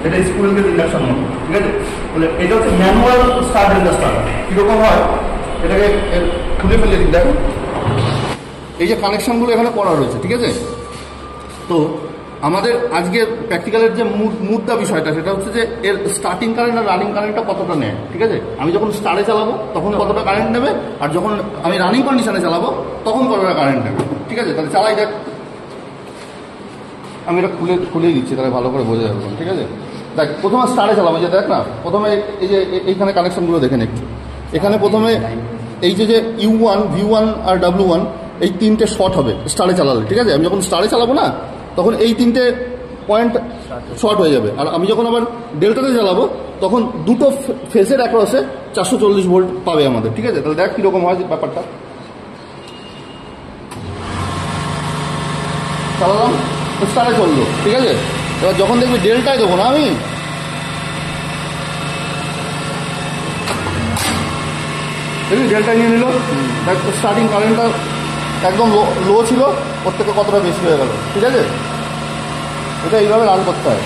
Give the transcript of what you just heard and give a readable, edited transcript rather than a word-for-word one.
এটা স্কুলের induction motor, ঠিক আছে। বলে এটা হচ্ছে ম্যানুয়াল স্টার্ট এন্ড স্টার্টার। কীরকম হয় এটাকে খুলে ফেলে দিই। দেখো এই যে কানেকশানগুলো এখানে করা রয়েছে, ঠিক আছে। তো আমাদের আজকে প্র্যাকটিক্যালের যে মুদ্রা বিষয়টা সেটা হচ্ছে যে এর স্টার্টিং কারেন্ট আর রানিং কারেন্টটা কতটা নেয়, ঠিক আছে। আমি যখন স্টারে চালাবো তখন কতটা কারেন্ট নেবে, আর যখন আমি রানিং কন্ডিশনে চালাবো তখন কতটা কারেন্ট নেবে, ঠিক আছে। তাহলে চালাই দেখ, আমি এটা খুলেই দিচ্ছি, তাহলে ভালো করে বোঝা যাবে, ঠিক আছে। দেখ প্রথমে স্টারে চালাবো, যে দেখ না প্রথমে এই যে এইখানে কানেকশানগুলো দেখেন একটু। এখানে প্রথমে এই যে U1, V1 আর W1 এই তিনটে শর্ট হবে স্টারে চালালে, ঠিক আছে। আমি যখন স্টারে চালাবো না তখন এই তিনটে পয়েন্ট শর্ট হয়ে যাবে, আর আমি যখন আবার ডেল্টাতে চালাবো তখন দুটো ফেসের অ্যাক্রসে 440 ভোল্ট পাবে আমাদের, ঠিক আছে। তাহলে দেখ কীরকম হয় ব্যাপারটা। চালালাম, স্টারে চললো, ঠিক আছে। এবার যখন দেখবি ডেল্টায় দেবো না আমি, দেখবি ডেল্টায় নিয়ে নিল, দেখ স্টার্টিং কারেন্টটা একদম লো ছিল, ওর থেকে কতটা বেশি হয়ে গেল, ঠিক আছে। এটা এইভাবে রান করতে হয়।